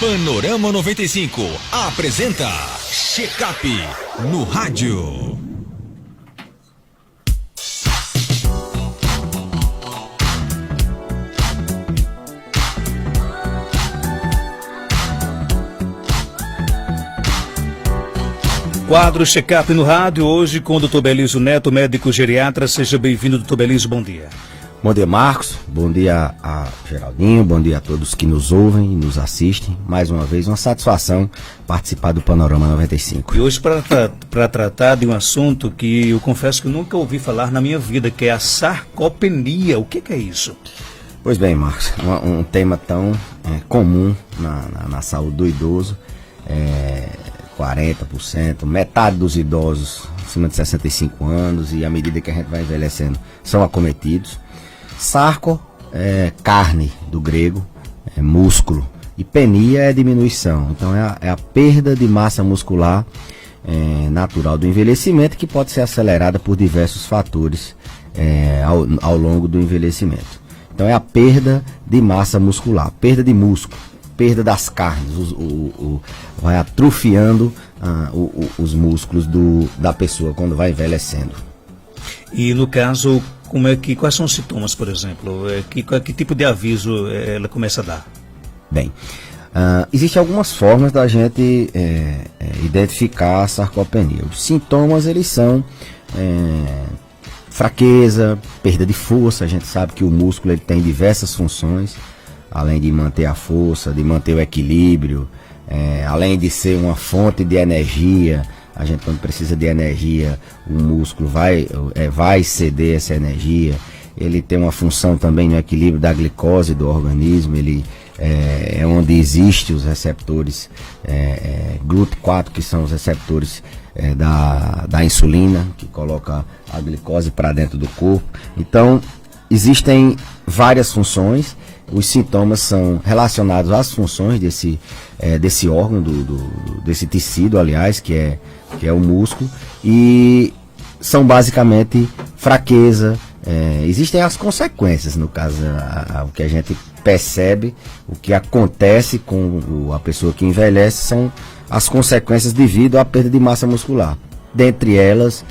Panorama 95 apresenta Check-up no rádio. Quadro Check-up no rádio, hoje com o Dr. Belísio Neto, médico geriatra. Seja bem-vindo, Dr. Belísio, bom dia. Bom dia, Marcos. Bom dia a Geraldinho. Bom dia a todos que nos ouvem e nos assistem. Mais uma vez, uma satisfação participar do Panorama 95. E hoje para tratar de um assunto que eu confesso que nunca ouvi falar na minha vida, que é a sarcopenia. O que é isso? Pois bem, Marcos, um tema tão comum na saúde do idoso. 40%, metade dos idosos acima de 65 anos, e à medida que a gente vai envelhecendo são acometidos. Sarco é carne, do grego, é músculo, e penia é diminuição. Então é a perda de massa muscular natural do envelhecimento, que pode ser acelerada por diversos fatores ao longo do envelhecimento. Então é a perda de massa muscular, perda de músculo, perda das carnes, vai atrofiando os músculos da pessoa quando vai envelhecendo. E no caso, quais são os sintomas, por exemplo? Que tipo de aviso ela começa a dar? Bem, existem algumas formas da gente identificar a sarcopenia. Os sintomas, eles são fraqueza, perda de força. A gente sabe que o músculo ele tem diversas funções, além de manter a força, de manter o equilíbrio, além de ser uma fonte de energia. A gente, quando precisa de energia, o músculo vai ceder essa energia. Ele tem uma função também no equilíbrio da glicose do organismo. Ele é onde existem os receptores GLUT4, que são os receptores da insulina, que coloca a glicose para dentro do corpo. Então, existem várias funções. Os sintomas são relacionados às funções desse órgão, desse tecido, aliás, que é o músculo, e são basicamente fraqueza. Existem as consequências, no caso, o que a gente percebe, o que acontece com a pessoa que envelhece são as consequências devido à perda de massa muscular. Dentre elas,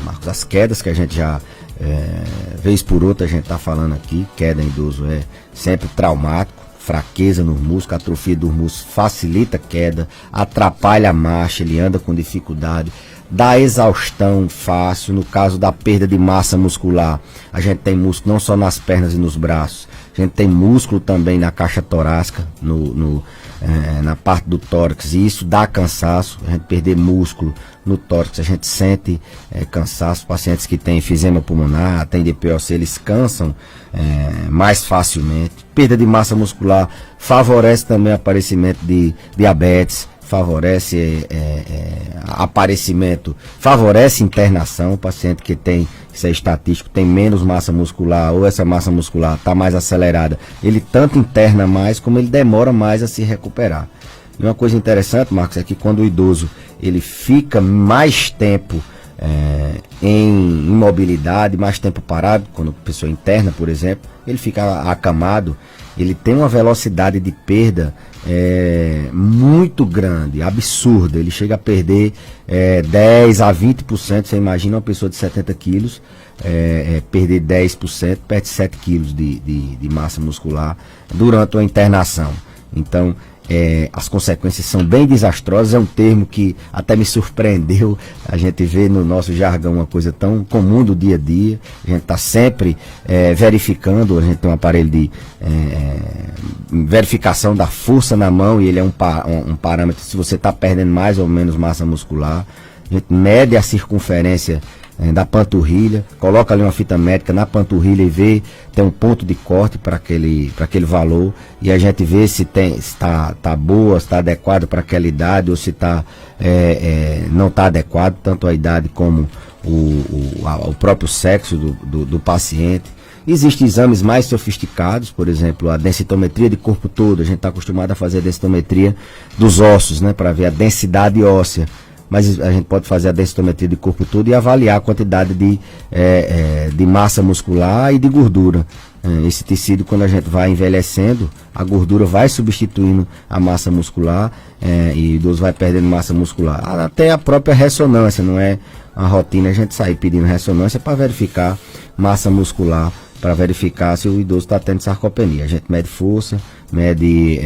Marcos, as quedas que a gente já vez por outra a gente está falando aqui. Queda em idoso é sempre traumático. Fraqueza no músculo, atrofia do músculo facilita a queda, atrapalha a marcha, ele anda com dificuldade, dá exaustão fácil. No caso da perda de massa muscular, a gente tem músculo não só nas pernas e nos braços, a gente tem músculo também na caixa torácica, na parte do tórax, e isso dá cansaço. A gente perder músculo no tórax, a gente sente cansaço. Pacientes que têm enfisema pulmonar, têm DPOC, eles cansam mais facilmente. Perda de massa muscular favorece também o aparecimento de diabetes, favorece aparecimento, favorece internação. O paciente que tem, isso é estatístico, tem menos massa muscular, ou essa massa muscular está mais acelerada, ele tanto interna mais, como ele demora mais a se recuperar. E uma coisa interessante, Marcos, é que quando o idoso ele fica mais tempo em imobilidade, mais tempo parado, quando a pessoa interna, por exemplo, ele fica acamado, ele tem uma velocidade de perda muito grande, absurda. Ele chega a perder 10 a 20%. Você imagina uma pessoa de 70 quilos perder 10%, perde 7 quilos de massa muscular durante a internação. Então, as consequências são bem desastrosas. É um termo que até me surpreendeu. A gente vê no nosso jargão uma coisa tão comum do dia a dia. A gente está sempre verificando. A gente tem um aparelho de verificação da força na mão, e ele é um parâmetro se você está perdendo mais ou menos massa muscular. A gente mede a circunferência da panturrilha, coloca ali uma fita métrica na panturrilha e vê, tem um ponto de corte para aquele valor, e a gente vê se está boa, se está adequado para aquela idade, ou se não está adequado, tanto a idade como o próprio sexo do paciente. Existem exames mais sofisticados, por exemplo, a densitometria de corpo todo. A gente está acostumado a fazer a densitometria dos ossos, né, para ver a densidade óssea. Mas a gente pode fazer a densitometria de corpo todo e avaliar a quantidade de massa muscular e de gordura. Esse tecido, quando a gente vai envelhecendo, a gordura vai substituindo a massa muscular, e o idoso vai perdendo massa muscular. Até a própria ressonância, não é a rotina a gente sair pedindo ressonância para verificar massa muscular, para verificar se o idoso está tendo sarcopenia. A gente mede força, mede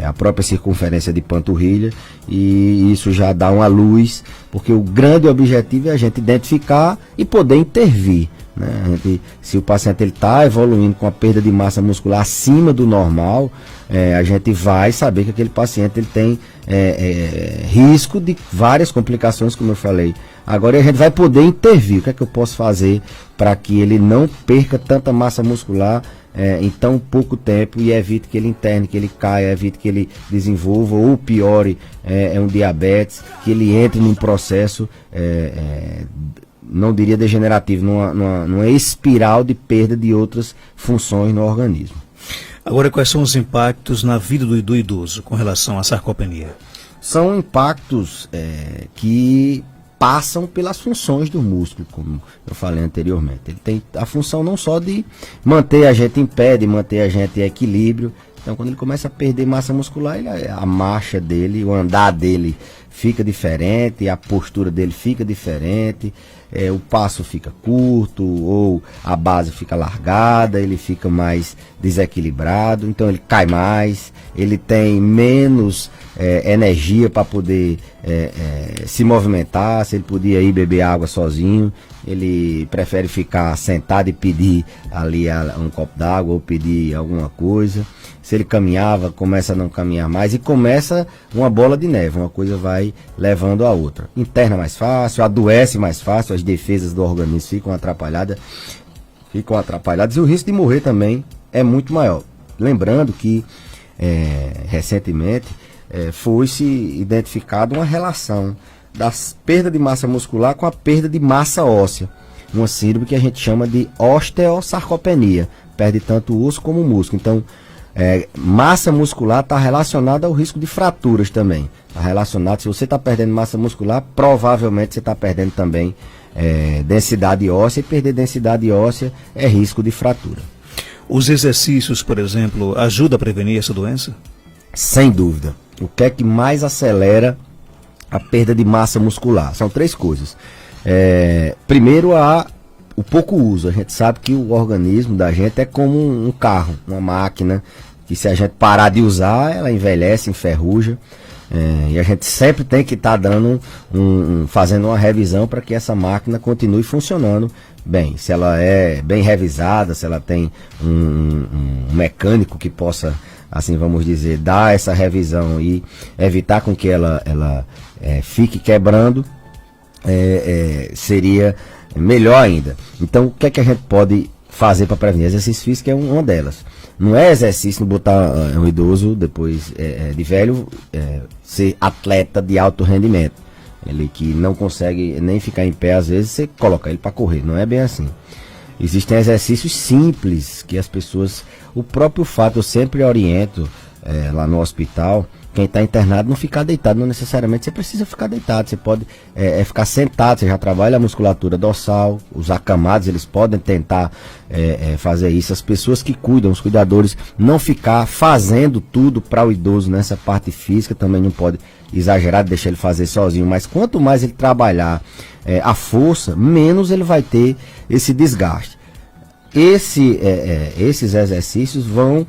a própria circunferência de panturrilha, e isso já dá uma luz, porque o grande objetivo é a gente identificar e poder intervir, né? Se o paciente está evoluindo com a perda de massa muscular acima do normal, a gente vai saber que aquele paciente ele tem risco de várias complicações, como eu falei. Agora a gente vai poder intervir. O que é que eu posso fazer para que ele não perca tanta massa muscular em tão pouco tempo, e evite que ele interne, que ele caia, evite que ele desenvolva ou piore um diabetes, que ele entre num processo, não diria degenerativo, numa espiral de perda de outras funções no organismo. Agora, quais são os impactos na vida do idoso com relação à sarcopenia? São impactos que passam pelas funções do músculo, como eu falei anteriormente. Ele tem a função não só de manter a gente em pé, de manter a gente em equilíbrio. Então, quando ele começa a perder massa muscular, a marcha dele, o andar dele fica diferente, a postura dele fica diferente, o passo fica curto, ou a base fica largada, ele fica mais desequilibrado, então ele cai mais, ele tem menos energia para poder se movimentar. Se ele podia ir beber água sozinho, ele prefere ficar sentado e pedir ali um copo d'água ou pedir alguma coisa. Se ele caminhava, começa a não caminhar mais, e começa uma bola de neve, uma coisa vai levando a outra. Interna mais fácil, adoece mais fácil, as defesas do organismo ficam atrapalhadas, e o risco de morrer também é muito maior. Lembrando que recentemente foi-se identificada uma relação da perda de massa muscular com a perda de massa óssea, uma síndrome que a gente chama de osteosarcopenia, perde tanto o osso como o músculo. Então, massa muscular está relacionada ao risco de fraturas também. Está relacionado, se você está perdendo massa muscular, provavelmente você está perdendo também densidade óssea, e perder densidade óssea é risco de fratura. Os exercícios, por exemplo, ajudam a prevenir essa doença? Sem dúvida. O que é que mais acelera a perda de massa muscular? São 3 coisas. Primeiro, o pouco uso. A gente sabe que o organismo da gente é como um carro, uma máquina, que se a gente parar de usar, ela envelhece, enferruja, e a gente sempre tem que estar fazendo uma revisão para que essa máquina continue funcionando bem. Se ela é bem revisada, se ela tem um mecânico que possa, assim vamos dizer, dar essa revisão e evitar com que ela fique quebrando, seria melhor ainda. Então, o que é que a gente pode fazer para prevenir? Exercício físico é uma delas. Não é exercício botar um idoso, depois de velho, ser atleta de alto rendimento. Ele que não consegue nem ficar em pé, às vezes você coloca ele para correr. Não é bem assim. Existem exercícios simples que as pessoas... O próprio fato, eu sempre oriento lá no hospital, quem está internado, não ficar deitado. Não necessariamente você precisa ficar deitado, você pode ficar sentado. Você já trabalha a musculatura dorsal, os acamados, eles podem tentar fazer isso. As pessoas que cuidam, os cuidadores, não ficar fazendo tudo para o idoso nessa parte física, também não pode exagerar, deixar ele fazer sozinho, mas quanto mais ele trabalhar a força, menos ele vai ter esse desgaste. Esses exercícios vão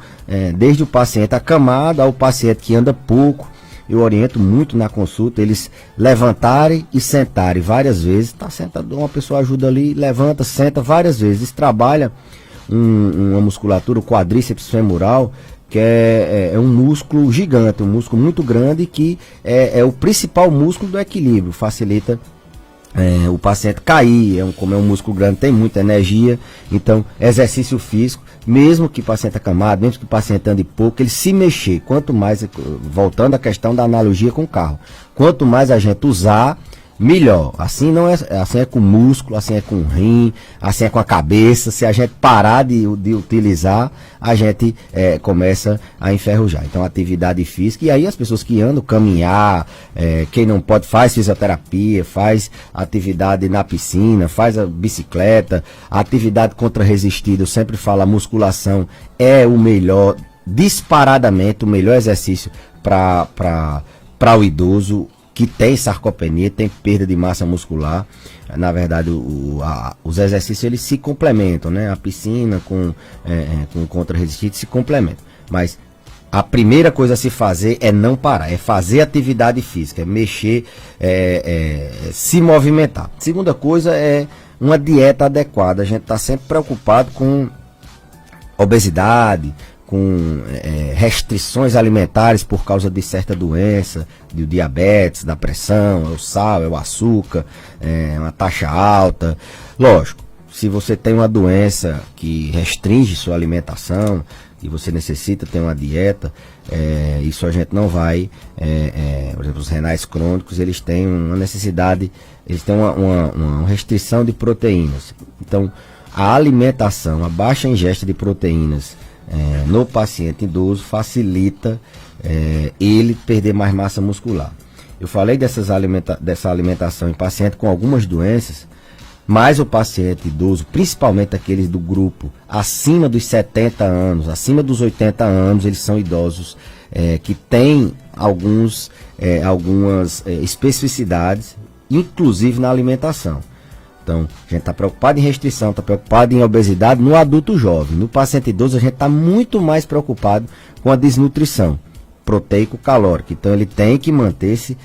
desde o paciente acamado ao paciente que anda pouco. Eu oriento muito na consulta eles levantarem e sentarem várias vezes. Está sentado, uma pessoa ajuda ali, levanta, senta várias vezes. Eles trabalham uma musculatura, o quadríceps femoral, que é um músculo gigante, um músculo muito grande, que é o principal músculo do equilíbrio, facilita o paciente cair. Como é um músculo grande, tem muita energia. Então, exercício físico, mesmo que o paciente acamado, mesmo que o paciente ande pouco, ele se mexer. Quanto mais, voltando à questão da analogia com o carro, quanto mais a gente usar, melhor. Assim não é, assim é com músculo, assim é com rim, assim é com a cabeça. Se a gente parar de utilizar, a gente começa a enferrujar. Então, atividade física, e aí as pessoas que andam, caminhar, quem não pode, faz fisioterapia, faz atividade na piscina, faz a bicicleta, a atividade contra-resistida, eu sempre falo, a musculação é o melhor, disparadamente, o melhor exercício para o idoso que tem sarcopenia, tem perda de massa muscular. Na verdade, os exercícios eles se complementam, né? A piscina com contra-resistente se complementam. Mas a primeira coisa a se fazer é não parar, é fazer atividade física, é mexer, se movimentar. Segunda coisa é uma dieta adequada. A gente está sempre preocupado com obesidade, com restrições alimentares por causa de certa doença, do diabetes, da pressão, é o sal, é o açúcar, uma taxa alta. Lógico, se você tem uma doença que restringe sua alimentação e você necessita ter uma dieta, isso a gente não vai, por exemplo, os renais crônicos, eles têm uma necessidade, eles têm uma restrição de proteínas. Então, a alimentação, a baixa ingesta de proteínas no paciente idoso facilita ele perder mais massa muscular. Eu falei dessa alimentação em paciente com algumas doenças, mas o paciente idoso, principalmente aqueles do grupo acima dos 70 anos, acima dos 80 anos, eles são idosos que têm algumas especificidades, inclusive na alimentação. Então, a gente está preocupado em restrição, está preocupado em obesidade no adulto jovem. No paciente idoso, a gente está muito mais preocupado com a desnutrição proteico-calórica. Então, ele tem que manter-se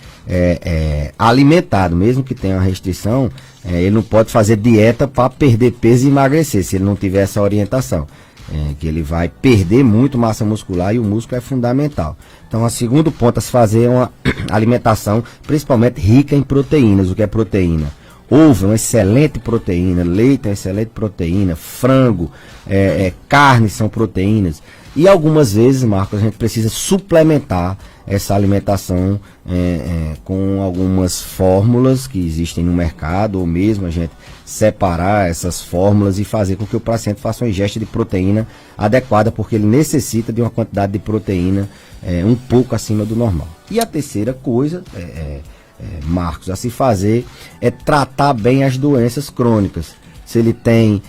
alimentado, mesmo que tenha uma restrição. Ele não pode fazer dieta para perder peso e emagrecer, se ele não tiver essa orientação. Que ele vai perder muito massa muscular e o músculo é fundamental. Então, o segundo ponto a se fazer é uma alimentação principalmente rica em proteínas. O que é proteína? Ovo é uma excelente proteína, leite é uma excelente proteína, frango, carne são proteínas. E algumas vezes, Marcos, a gente precisa suplementar essa alimentação com algumas fórmulas que existem no mercado, ou mesmo a gente separar essas fórmulas e fazer com que o paciente faça uma ingesta de proteína adequada, porque ele necessita de uma quantidade de proteína um pouco acima do normal. E a terceira coisa, Marcos, a se fazer é tratar bem as doenças crônicas. Se ele tem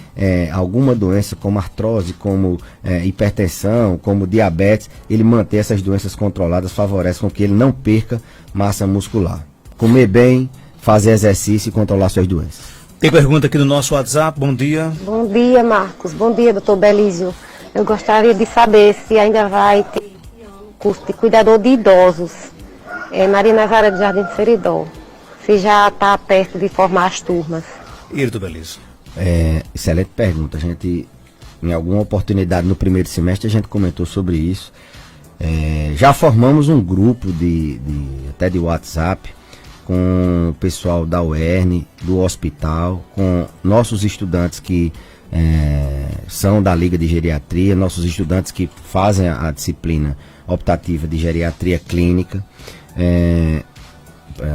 alguma doença como artrose, como hipertensão, como diabetes, ele manter essas doenças controladas favorece com que ele não perca massa muscular. Comer bem, fazer exercício e controlar suas doenças. Tem pergunta aqui no nosso WhatsApp, bom dia. Bom dia, Marcos. Bom dia, doutor Belísio. Eu gostaria de saber se ainda vai ter curso de cuidador de idosos. Maria Nazaré do Jardim do Seridó. Se já está perto de formar as turmas. Irto Belísio. Excelente pergunta. A gente, em alguma oportunidade no primeiro semestre, a gente comentou sobre isso. Já formamos um grupo até de WhatsApp com o pessoal da UERN, do hospital, com nossos estudantes que são da Liga de Geriatria, nossos estudantes que fazem a disciplina optativa de geriatria clínica.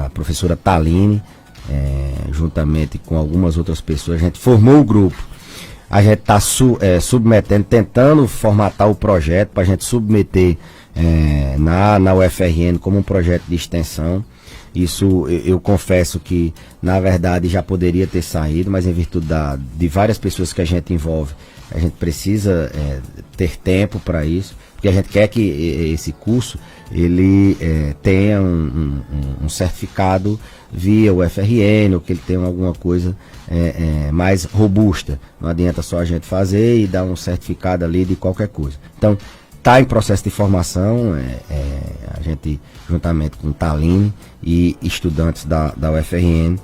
A professora Taline, juntamente com algumas outras pessoas, a gente formou o grupo. A gente está submetendo, tentando formatar o projeto para a gente submeter na UFRN como um projeto de extensão. Isso eu confesso que na verdade já poderia ter saído, mas em virtude de várias pessoas que a gente envolve, a gente precisa ter tempo para isso, porque a gente quer que esse curso ele tenha um certificado via UFRN, ou que ele tenha alguma coisa mais robusta. Não adianta só a gente fazer e dar um certificado ali de qualquer coisa. Então, está em processo de formação, a gente, juntamente com o Taline e estudantes da UFRN,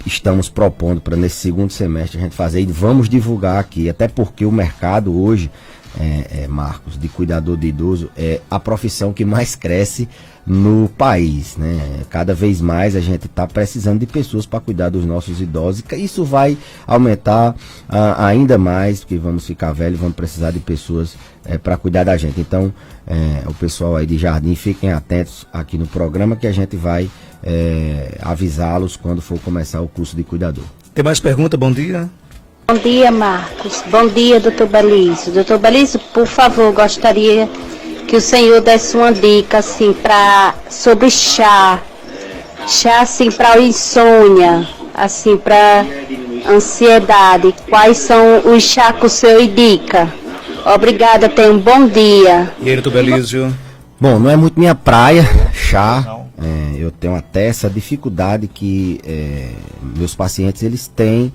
estamos propondo para nesse segundo semestre a gente fazer, e vamos divulgar aqui, até porque o mercado hoje, Marcos, de cuidador de idoso, é a profissão que mais cresce no país, né? Cada vez mais a gente está precisando de pessoas para cuidar dos nossos idosos, e isso vai aumentar ainda mais, porque vamos ficar velhos, vamos precisar de pessoas para cuidar da gente. Então, o pessoal aí de Jardim, fiquem atentos aqui no programa, que a gente vai avisá-los quando for começar o curso de cuidador. Tem mais pergunta? Bom dia. Bom dia, Marcos. Bom dia, doutor Belício. Doutor Belício, por favor, gostaria que o senhor desse uma dica assim, sobre chá assim, para insônia, assim, para ansiedade. Quais são os chás que o senhor indica? Obrigada, tenha um bom dia. E aí, doutor Belício? Bom, não é muito minha praia, chá. Eu tenho até essa dificuldade que meus pacientes eles têm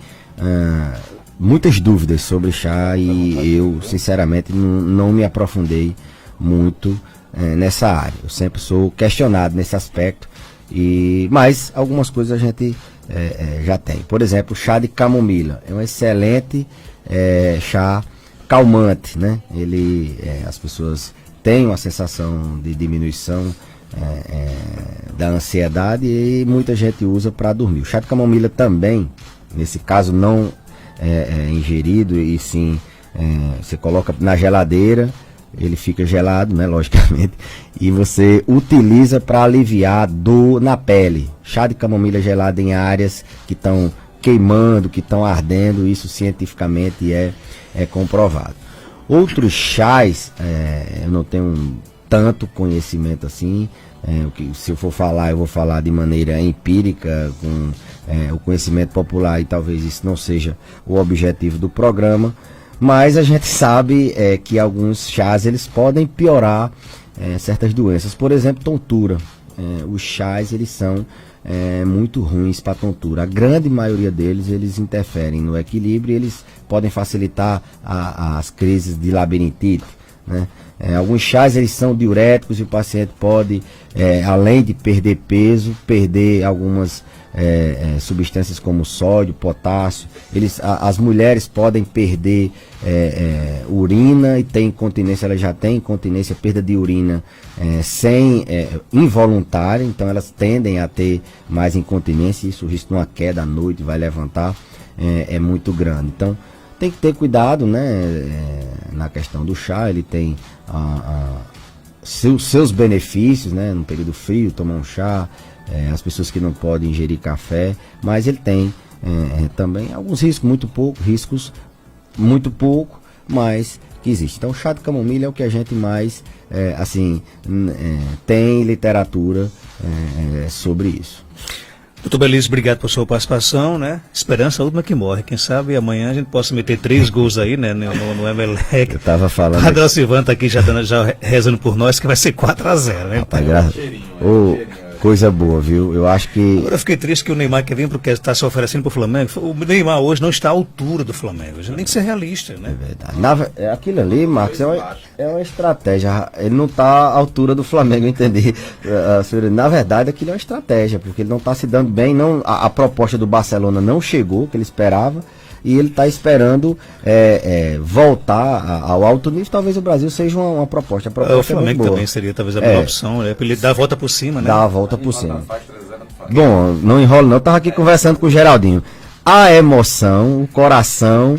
muitas dúvidas sobre chá e eu, sinceramente, não me aprofundei muito nessa área. Eu sempre sou questionado nesse aspecto, mas algumas coisas a gente já tem. Por exemplo, o chá de camomila é um excelente chá calmante, né? As pessoas têm uma sensação de diminuição da ansiedade e muita gente usa para dormir. O chá de camomila também, nesse caso, não ingerido e sim você coloca na geladeira, ele fica gelado, né, logicamente, e você utiliza para aliviar dor na pele. Chá de camomila gelado em áreas que estão queimando, que estão ardendo, isso cientificamente é comprovado. Outros chás, eu não tenho tanto conhecimento assim, se eu for falar, eu vou falar de maneira empírica, com o conhecimento popular, e talvez isso não seja o objetivo do programa, mas a gente sabe que alguns chás eles podem piorar certas doenças, por exemplo, tontura. Os chás eles são muito ruins para tontura. A grande maioria deles eles interferem no equilíbrio e eles podem facilitar as crises de labirintite, né? Alguns chás eles são diuréticos e o paciente pode, além de perder peso, perder algumas substâncias como sódio, potássio. As mulheres podem perder urina e tem incontinência, ela já tem incontinência, perda de urina involuntária, então elas tendem a ter mais incontinência e isso, o risco de uma queda à noite vai levantar é muito grande. Então tem que ter cuidado, né, na questão do chá. Ele tem seus benefícios, né, no período frio, tomar um chá, as pessoas que não podem ingerir café, mas ele tem também alguns riscos muito pouco, mas que existe. Então o chá de camomila é o que a gente mais tem literatura sobre isso. Doutor Belício, obrigado por sua participação, né? Esperança a última que morre. Quem sabe amanhã a gente possa meter 3 gols aí, né? No Emelec. Eu tava falando. A Adel Silvana tá aqui já rezando por nós que vai ser 4-0, né? Rapaz, coisa boa, viu? Eu acho que... Agora eu fiquei triste que o Neymar quer vir porque está se oferecendo para o Flamengo. O Neymar hoje não está à altura do Flamengo. A gente tem que ser realista, né? É verdade. Aquilo ali, Marcos, é uma estratégia. Ele não está à altura do Flamengo, entender. Na verdade, aquilo é uma estratégia, porque ele não está se dando bem. A proposta do Barcelona não chegou, que ele esperava. E ele está esperando voltar ao alto nível. Talvez o Brasil seja uma proposta. O Flamengo também seria talvez a melhor opção, né? Para ele dar a volta por cima, né? Dar a volta por cima. Bom, não enrola não. Eu estava aqui conversando com o Geraldinho. A emoção, o coração...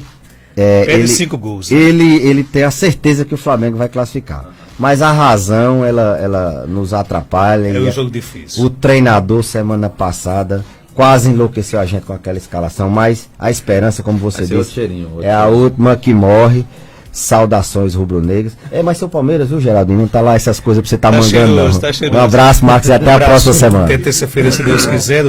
Ele 5 gols. Né? Ele tem a certeza que o Flamengo vai classificar. Mas a razão, ela nos atrapalha. É um jogo difícil. O treinador, semana passada... quase enlouqueceu a gente com aquela escalação, mas a esperança, como você disse, é a última que morre. Saudações rubro-negras. Mas seu Palmeiras, viu, Geraldinho? Não tá lá essas coisas pra você mandando, cheiroso, não. Tá cheiroso. Um abraço, Marcos, e até a próxima semana. Até terça-feira, se Deus quiser.